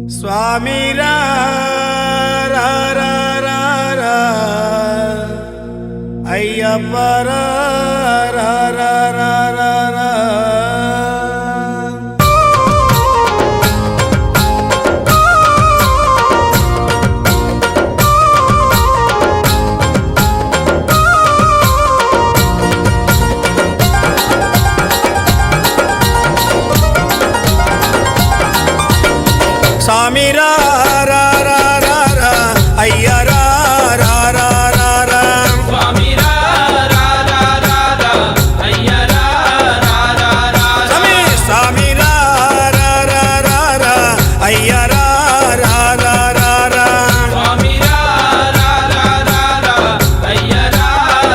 స్వామి రా రా రా రా రా అయ్యప్ప రా రా రా రా రా రా స్వామి రా రా రా రా రా అయ్య రా రా రా రా రా స్వామి రా రా రా రా రా అయ్య రా రా రా రా స్వామి రా రా రా రా రా అయ్య రా రా రా రా రా స్వామి రా రా రా రా రా అయ్య రా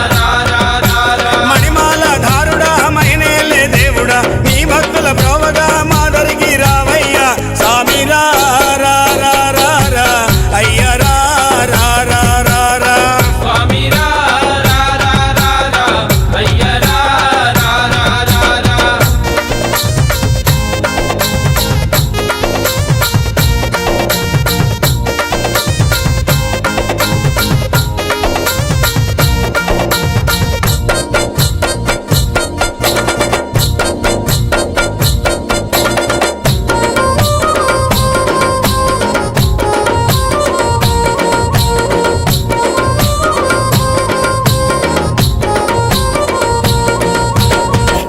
రా రా రా రా మణిమాల ధారుడా మైనేలే దేవుడా నీ భక్తుల ప్రోవగా మాదరికి రావయ్యా స్వామి రా రా రా రా రా అయ్య రా రా రా రా రా స్వామి రా రా రా రా రా అయ్య రా రా రా రా రా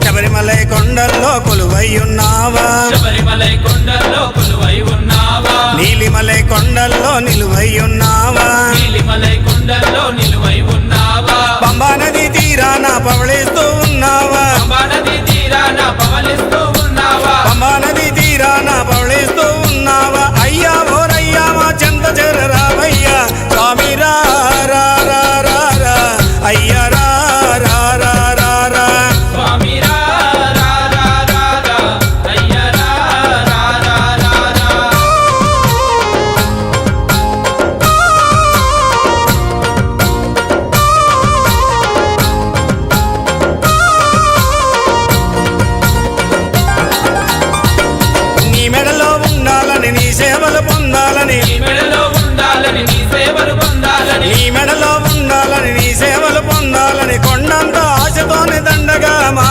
శబరిమలై కొండల్లో కొలువయ్యున్నావా శబరిమలై కొండల్లో కొలువై ఉన్నావా నీలిమలై కొండల్లో నిలువయ్యున్నావా నీలిమలై కొండల్లో నిలువై ఉన్నావా పంబా నది తీరాన పవళిస్తూ ఉన్నావా పంబా నది తీరాన పవలిస్తూ ఉన్నావా పంబా నది తీరాన పవళిస్తూ ఉన్నావా అయ్యా ఓరయ్యా మా చెంత చేరరావయ్యా స్వామి రా రా రా రా రా అయ్య రా రా రా రా రా స్వామి రా రా రా రా రా అయ్య రా రా రా రా రా నీ మెడలో ఉండాలని నీ సేవలు పొందాలని నీ మెడలో ఉండాలని నీ సేవలు పొందాలని నీ మెడలో ఉండాలని నీ సేవలు పొందాలని కొండంత ఆశతోని దండగా మా